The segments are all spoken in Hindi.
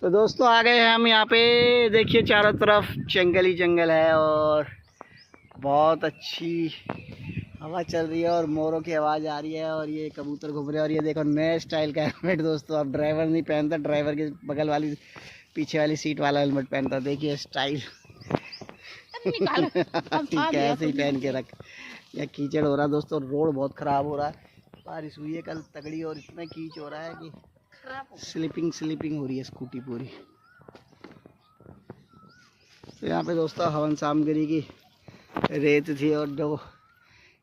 तो दोस्तों आ गए हैं हम यहाँ पे। देखिए चारों तरफ जंगल ही जंगल है और बहुत अच्छी हवा चल रही है और मोरों की आवाज़ आ रही है और ये कबूतर घूम रहे हैं। और ये देखो नए स्टाइल का हेलमेट दोस्तों, अब ड्राइवर नहीं पहनता, ड्राइवर के बगल वाली पीछे वाली सीट वाला हेलमेट पहनता। देखिए स्टाइल ठीक है, ऐसे ही पहन के रख। या कीचड़ हो रहा है दोस्तों, रोड बहुत ख़राब हो रहा है, बारिश हुई है कल तगड़ी और इतना कीच हो रहा है कि स्लिपिंग हो रही है स्कूटी पूरी। तो यहाँ पे दोस्तों हवन सामग्री की रेत थी और जो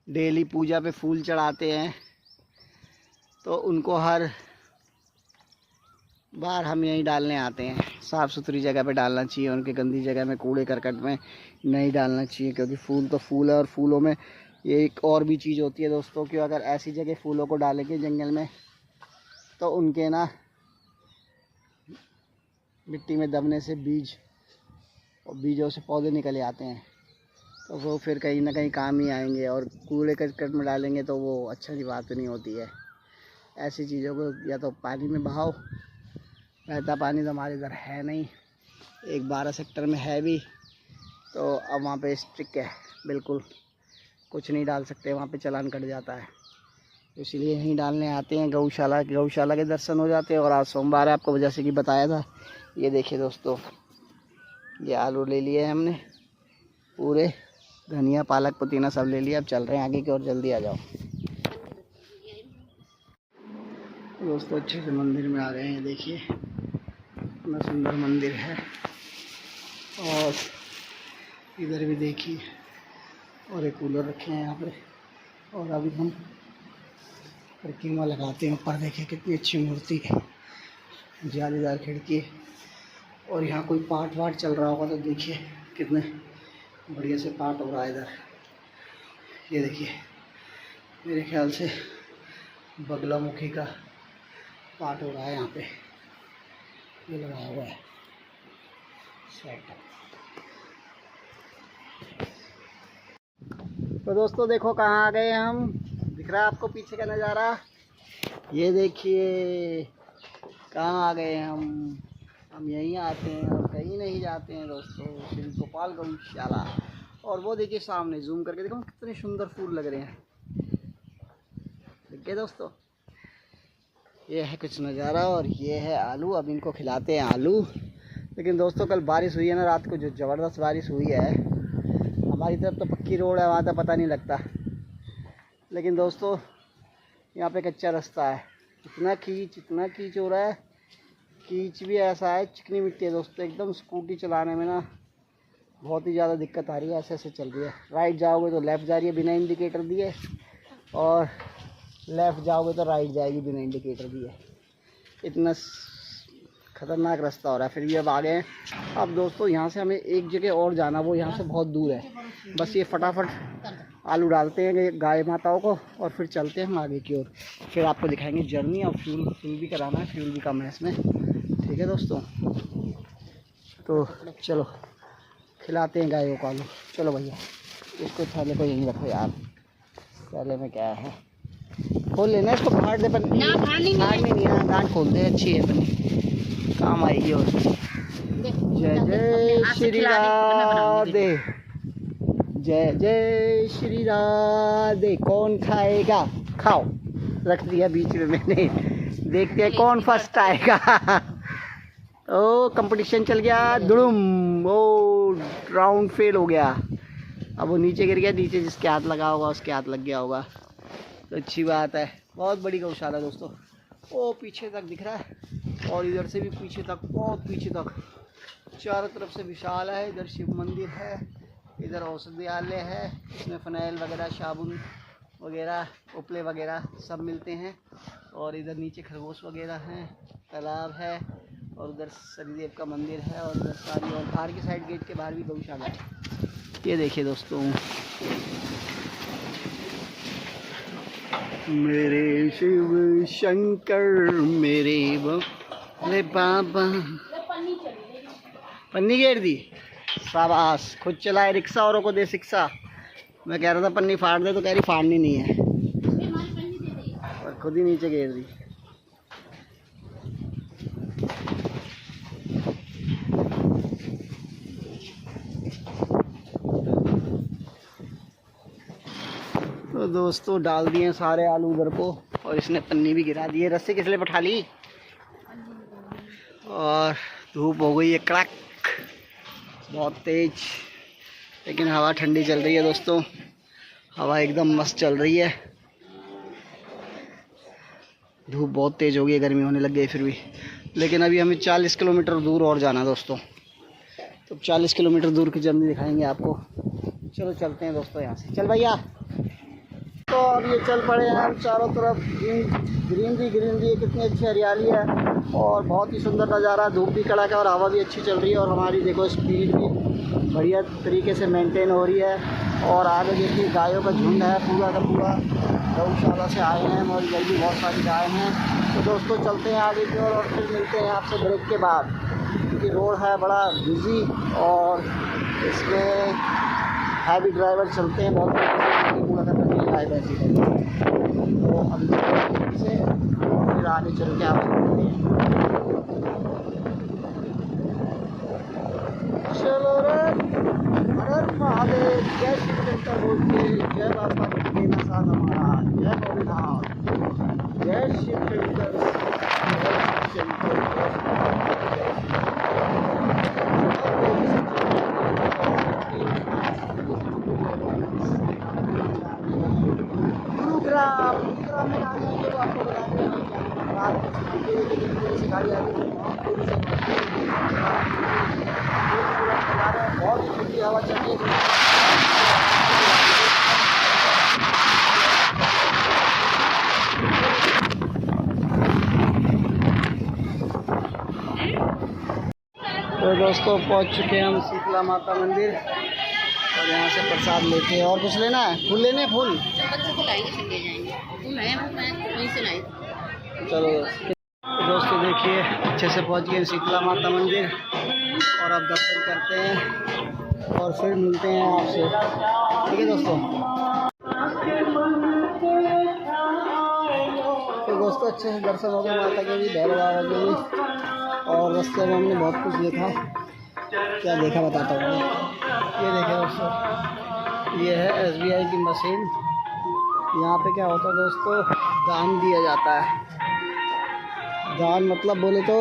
डेली पूजा पे फूल चढ़ाते हैं तो उनको हर बार हम यहीं डालने आते हैं। साफ़ सुथरी जगह पे डालना चाहिए, उनके गंदी जगह में कूड़े करकट में नहीं डालना चाहिए, क्योंकि फूल तो फूल है और फूलों में ये एक और भी चीज़ होती है दोस्तों कि अगर ऐसी जगह फूलों को डालेंगे जंगल में तो उनके ना मिट्टी में दबने से बीज और बीजों से पौधे निकले आते हैं, तो वो फिर कहीं ना कहीं काम ही आएंगे। और कूड़े करकट में डालेंगे तो वो अच्छी बात नहीं होती है। ऐसी चीज़ों को या तो पानी में बहाओ, बहता पानी तो हमारे इधर है नहीं, एक 12 सेक्टर में है भी, तो अब वहाँ पे स्ट्रिक्ट है, बिल्कुल कुछ नहीं डाल सकते, वहाँ पे चालान कट जाता है। तो इसलिए यहीं डालने आते हैं। गौशाला के दर्शन हो जाते हैं। और आज सोमवार है, आपको वजह से कि बताया था। ये देखिए दोस्तों, ये आलू ले लिए हमने पूरे, धनिया पालक पुदीना सब ले लिया। अब चल रहे हैं आगे की ओर, जल्दी आ जाओ दोस्तों। अच्छे से मंदिर में आ गए हैं, देखिए इतना सुंदर मंदिर है। और इधर भी देखिए, और एक कूलर रखे हैं यहाँ पे। और अभी हम प्रतिमा लगाते हैं ऊपर, देखिए कितनी अच्छी मूर्ति है, जालीदार खिड़की। और यहाँ कोई पाठ वाठ चल रहा होगा तो देखिए कितने बढ़िया से पाठ हो रहा है इधर। ये देखिए मेरे ख्याल से बगलामुखी का पाठ हो रहा है यहाँ पे, ये लगाया हुआ है सेटअप। तो दोस्तों देखो कहाँ आ गए हम, दिख रहा है आपको पीछे का नज़ारा? ये देखिए कहाँ आ गए हम यहीं आते हैं और कहीं नहीं जाते हैं दोस्तों, श्री गोपाल गौशाला। और वो देखिए सामने जूम करके देखो कितने सुंदर फूल लग रहे हैं, देखिए दोस्तों ये है कुछ नज़ारा। और ये है आलू, अब इनको खिलाते हैं आलू। लेकिन दोस्तों कल बारिश हुई है ना रात को, जो ज़बरदस्त बारिश हुई है। हमारी तरफ तो पक्की रोड है, वहाँ तो पता नहीं लगता, लेकिन दोस्तों यहाँ पे कच्चा रास्ता है। इतना कीच हो रहा है, कीच भी ऐसा है, चिकनी मिट्टी है दोस्तों एकदम। स्कूटी चलाने में ना बहुत ही ज़्यादा दिक्कत आ रही है, ऐसे चल रही है। राइट जाओगे तो लेफ़्ट जा रही है बिना इंडिकेटर दिए, और लेफ़्ट जाओगे तो राइट जाएगी बिना इंडिकेटर दिए। इतना ख़तरनाक रास्ता हो रहा है। फिर भी अब आ गए हैं। अब दोस्तों यहाँ से हमें एक जगह और जाना, वो यहाँ से बहुत दूर है। बस ये फटाफट आलू डालते हैं गाय माताओं को और फिर चलते हैं हम आगे की ओर। फिर आपको दिखाएंगे जर्नी, और फ्यूल भी कराना है, फ्यूल भी कम है इसमें, ठीक है दोस्तों। तो चलो खिलाते हैं गायों को आलू। चलो भैया इसको थैले को यहीं रखो यार, थैले में क्या है, खोल लेना इसको, फाड़ दे। पर फाड़नी नहीं है, गांठ खोल दे, अच्छी है अपनी, काम आएगी। और जय जय श्री राधे, जय जय श्री राधे। कौन खाएगा, खाओ, रख दिया बीच में मैंने, देखते हैं कौन फर्स्ट आएगा। ओ कंपटीशन चल गया, दुड़ुम, ओ राउंड फेल हो गया। अब वो नीचे गिर गया, नीचे जिसके हाथ लगा होगा उसके हाथ लग गया होगा, तो अच्छी बात है। बहुत बड़ी गौशाला दोस्तों, वो पीछे तक दिख रहा है और इधर से भी पीछे तक, बहुत पीछे तक, चारों तरफ से विशाल है। इधर शिव मंदिर है, इधर औषधियालय है, इसमें फ़नाइल वगैरह, साबुन वगैरह, उपले वगैरह सब मिलते हैं। और इधर नीचे खरगोश वगैरह हैं, तालाब है, और उधर शनिदेव का मंदिर है। और उधर सारी, और बाहर की साइड गेट के बाहर भी गौशाला है। ये देखिए दोस्तों, मेरे शिव शंकर मेरे भोले बाबा। पन्नी घेर दी, शाबाश, खुद चलाए रिक्शा, औरों को दे शिक्षा। मैं कह रहा था पन्नी फाड़ दे, तो कह रही फाड़नी नहीं है, और खुद ही नीचे घेर दी। तो दोस्तों डाल दिए सारे आलू उधर को, और इसने पन्नी भी गिरा दी है। रस्सी किस लिए बैठा ली? और धूप हो गई है कड़क, बहुत तेज, लेकिन हवा ठंडी चल रही है दोस्तों। हवा एकदम मस्त चल रही है। धूप बहुत तेज हो गई है, गर्मी होने लग गई फिर भी। लेकिन अभी हमें 40 किलोमीटर दूर और जाना है दोस्तों। तो 40 किलोमीटर दूर की जर्नी दिखाएंगे आपको। चलो चलते हैं दोस्तों यहाँ से। चल भैया। तो अब ये चल पड़े हैं, चारों तरफ ग्रीनरी कितनी अच्छी हरियाली है और बहुत ही सुंदर नज़ारा। धूप भी कड़क है और हवा भी अच्छी चल रही है, और हमारी देखो स्पीड भी बढ़िया तरीके से मेंटेन हो रही है। और आगे देखिए गायों का झुंड है पूरा का पूरा। गौशाला से आए हैं और इधर भी बहुत सारी गाय हैं। तो दोस्तों चलते हैं आगे की ओर और फिर मिलते हैं आपसे ब्रेक के बाद, क्योंकि रोड है बड़ा बिजी और इसमें हैवी ड्राइवर चलते हैं बहुत पूरा करने के लिए गाय भैंसी है। तो अभी से और फिर आगे चल के आपसे मिलते हैं। चलो रे, हर महादेव, जय श्री शंकर बोल के, जय बाबा देना साथ हमारा, जय भोलेनाथ, जय शिव शंकर, जय शिव शंकर, गुरुग्राम में आने के तो आपको बताते हैं गाड़ी आ रही है, बहुत ही ठंडी हवा चल रही है। तो दोस्तों पहुंच चुके हैं हम शीतला माता मंदिर, और यहाँ से प्रसाद लेते हैं। और कुछ लेना है? फूल लेने हैं? फूल चलो दोस्तों देखिए अच्छे से पहुँच गए शीतला माता मंदिर, और अब दर्शन करते हैं और फिर मिलते हैं आपसे। ठीक है दोस्तों। तो दोस्तों अच्छे से दर्शन हो गए माता के भी, भैरव बाबा के भी, और रास्ते में हमने बहुत कुछ देखा। क्या देखा बताता हूँ। ये देखें दोस्तों, ये है SBI की मशीन। यहाँ पे क्या होता है दोस्तों, दान दिया जाता है। दान मतलब बोले तो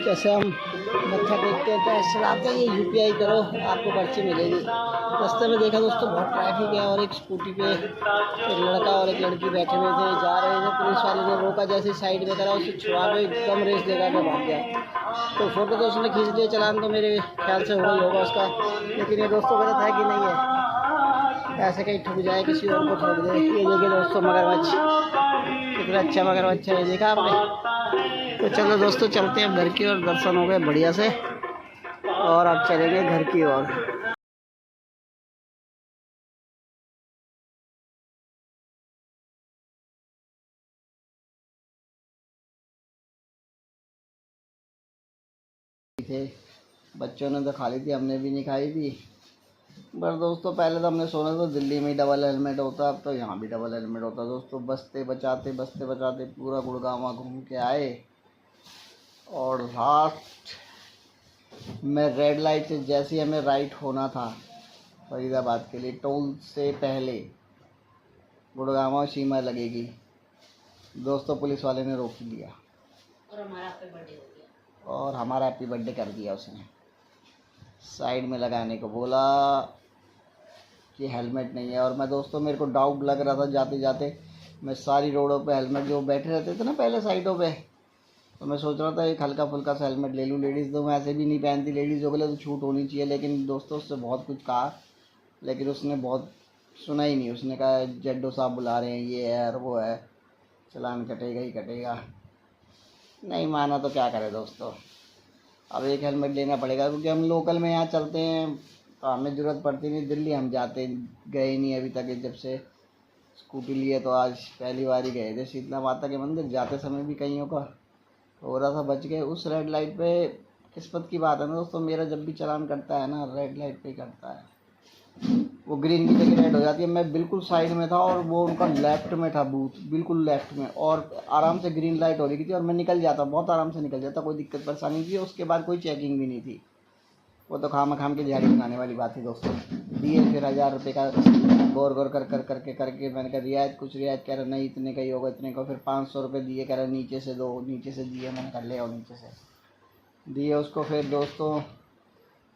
जैसे हम मत्था टेकते हैं, पैसे चलाते हैं, ये UPI करो आपको पर्ची मिलेगी। रास्ते में देखा दोस्तों बहुत ट्रैफिक है, और एक स्कूटी पे एक लड़का और एक लड़की बैठे हुए थे, जा रहे थे। पुलिस वाले ने रोका, जैसे साइड में करा उसे छुड़ा के एकदम रेस लगा के भाग गया। तो फोटो तो उसने खींच लिया, चलान तो मेरे ख्याल से हो ही होगा उसका। लेकिन ये दोस्तों गलत है कि नहीं है? ऐसे कहीं ठुक जाए, किसी और को ठोक दे। ये देखिए दोस्तों मगरमच्छ, कितना अच्छा मगरमच्छ है, ये देखा आपने? तो चलो दोस्तों चलते हैं घर की ओर। दर्शन हो गए बढ़िया से, और अब चलेंगे घर की ओर। थे बच्चों ने तो खा ली थी, हमने भी नहीं खाई थी। पर दोस्तों पहले तो हमने सोना तो दिल्ली में ही डबल हेलमेट होता, अब तो यहाँ भी डबल हेलमेट होता। दोस्तों बचते बचाते पूरा गुड़गांव घूम के आए, और लास्ट में रेड लाइट से जैसे हमें राइट होना था फरीदाबाद के लिए, टोल से पहले गुड़गांव सीमा लगेगी, दोस्तों पुलिस वाले ने रोक लिया और हमारा हैप्पी बर्थडे कर दिया उसने। साइड में लगाने को बोला कि हेलमेट नहीं है। और मैं दोस्तों मेरे को डाउट लग रहा था जाते जाते, मैं सारी रोडों पे हेलमेट जो बैठे रहते थे ना पहले साइडों पे, तो मैं सोच रहा था एक हल्का फुल्का सा हेलमेट ले लूँ। लेडीज़ तो मैं ऐसे भी नहीं पहनती, लेडीज़ के लिए तो छूट होनी चाहिए। लेकिन दोस्तों उससे बहुत कुछ कहा, लेकिन उसने बहुत सुना ही नहीं। उसने कहा जड्डो साहब बुला रहे हैं, ये है और वो है, चलान कटेगा ही कटेगा। नहीं माना तो क्या करें दोस्तों, अब एक हेलमेट लेना पड़ेगा, क्योंकि हम लोकल में यहाँ चलते हैं तो हमें ज़रूरत पड़ती नहीं। दिल्ली हम जाते गए ही नहीं अभी तक, जब से स्कूटी लिए तो आज पहली बार ही गए थे शीतला माता के मंदिर। जाते समय भी कईयों का हो रहा था, बच गए। उस रेड लाइट पे किस्मत की बात है ना दोस्तों, मेरा जब भी चालान करता है ना रेड लाइट पे करता है, वो ग्रीन की जगह रेड हो जाती है। मैं बिल्कुल साइड में था और वो उनका लेफ्ट में था बूथ, बिल्कुल लेफ्ट में, और आराम से ग्रीन लाइट हो रही थी और मैं निकल जाता, बहुत आराम से निकल जाता, कोई दिक्कत परेशानी नहीं थी। उसके बाद कोई चेकिंग भी नहीं थी। वो तो खाम खाम की दिहाड़ी बनाने वाली बात थी दोस्तों। दिए फिर 1000 रुपये का गौर गौर करके मैंने कहा रियायत, कुछ रियायत, कह रहा नहीं इतने का ही होगा, इतने का। फिर 500 रुपये दिए, कह रहा नीचे से दो, नीचे से दिए। मैंने कहा ले आओ नीचे से, दिए उसको। फिर दोस्तों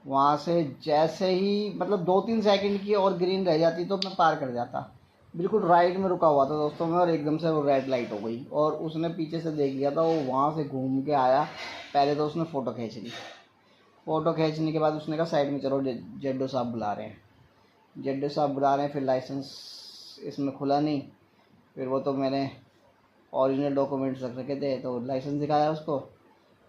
वहाँ से जैसे ही मतलब 2-3 सेकंड की और ग्रीन रह जाती तो मैं पार कर जाता। बिल्कुल राइट में रुका हुआ था दोस्तों मैं, और एकदम से वो रेड लाइट हो गई और उसने पीछे से देख लिया था। वो वहाँ से घूम के आया, पहले तो उसने फ़ोटो खींच ली। फ़ोटो खींचने के बाद उसने कहा साइड में चलो, जेडो साहब बुला रहे हैं, जेडो साहब बुला रहे हैं। फिर लाइसेंस इसमें खुला नहीं। फिर वो तो मैंने ओरिजिनल डॉक्यूमेंट्स रख रखे थे, तो लाइसेंस दिखाया उसको।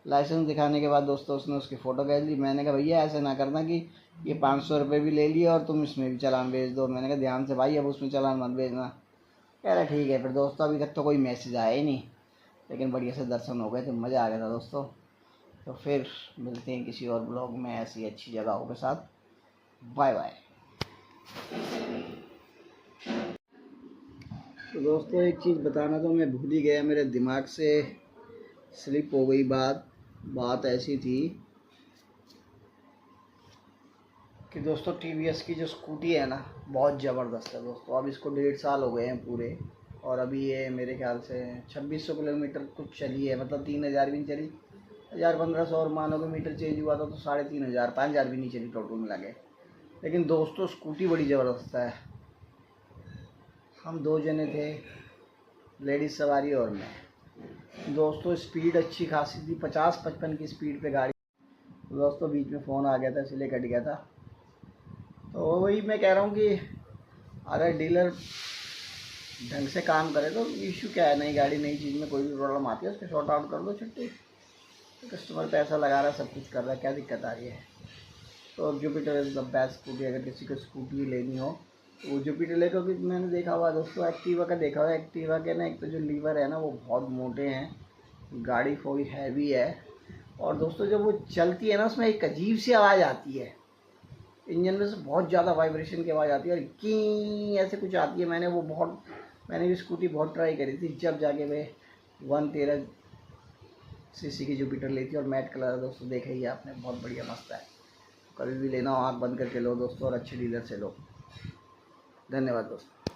लाइसेंस दिखाने के बाद दोस्तों उसने उसकी फ़ोटो खींच ली। मैंने कहा भैया ऐसे ना करना कि ये 500 रुपये भी ले लिए और तुम इसमें भी चालान भेज दो। मैंने कहा ध्यान से भाई, अब उसमें चालान मत भेजना। कह रहा ठीक है। फिर दोस्तों अभी तक तो कोई मैसेज आया ही नहीं, लेकिन बढ़िया से दर्शन हो गए थे, मज़ा आ गया था दोस्तों। तो फिर मिलते हैं किसी और ब्लॉग में ऐसी अच्छी जगहों के साथ। Bye bye. तो दोस्तों एक चीज़ बताना तो मैं भूल ही गया, मेरे दिमाग से स्लिप हो गई बात ऐसी थी कि दोस्तों TVS की जो स्कूटी है ना, बहुत ज़बरदस्त है दोस्तों। अब इसको 1.5 साल हो गए हैं पूरे, और अभी ये मेरे ख्याल से 2600 किलोमीटर कुछ चली है, मतलब 3000 भी नहीं चली, 1500 और मानो कि मीटर चेंज हुआ था तो 3500 5000 भी नहीं चली टोटल मिला के। लेकिन दोस्तों स्कूटी बड़ी ज़बरदस्त है। हम 2 जने थे, लेडीज़ सवारी और मैं। दोस्तों स्पीड अच्छी खासी थी, 50-55 की स्पीड पे गाड़ी। दोस्तों बीच में फ़ोन आ गया था इसलिए कट गया था। तो वही मैं कह रहा हूँ कि अगर डीलर ढंग से काम करे तो इशू क्या है, नई गाड़ी नई चीज़ में कोई भी प्रॉब्लम आती है उसको शॉर्ट आउट कर दो छुट्टी। तो कस्टमर पैसा लगा रहा है, सब कुछ कर रहा है, क्या दिक्कत आ रही है। तो Jupiter is the best scooty. अगर किसी को स्कूटी लेनी हो तो वो जुपिटर ले, क्योंकि मैंने देखा हुआ दोस्तों, एक्टिवा का देखा हुआ, एक्टिवा के ना एक तो जो लीवर है ना वो बहुत मोटे हैं, गाड़ी थोड़ी हैवी है, और दोस्तों जब वो चलती है ना उसमें एक अजीब सी आवाज़ आती है, इंजन में से बहुत ज़्यादा वाइब्रेशन की आवाज़ आती है और की ऐसे कुछ आती है। मैंने भी स्कूटी बहुत ट्राई करी थी, जब जाके मैं 113 सीसी की जुपिटर ली थी, और मैट कलर है दोस्तों, देखा ही आपने, बहुत बढ़िया मस्त है। कभी भी लेना हो आँख बंद करके लो दोस्तों, और अच्छे डीलर से लो। धन्यवाद दोस्तों।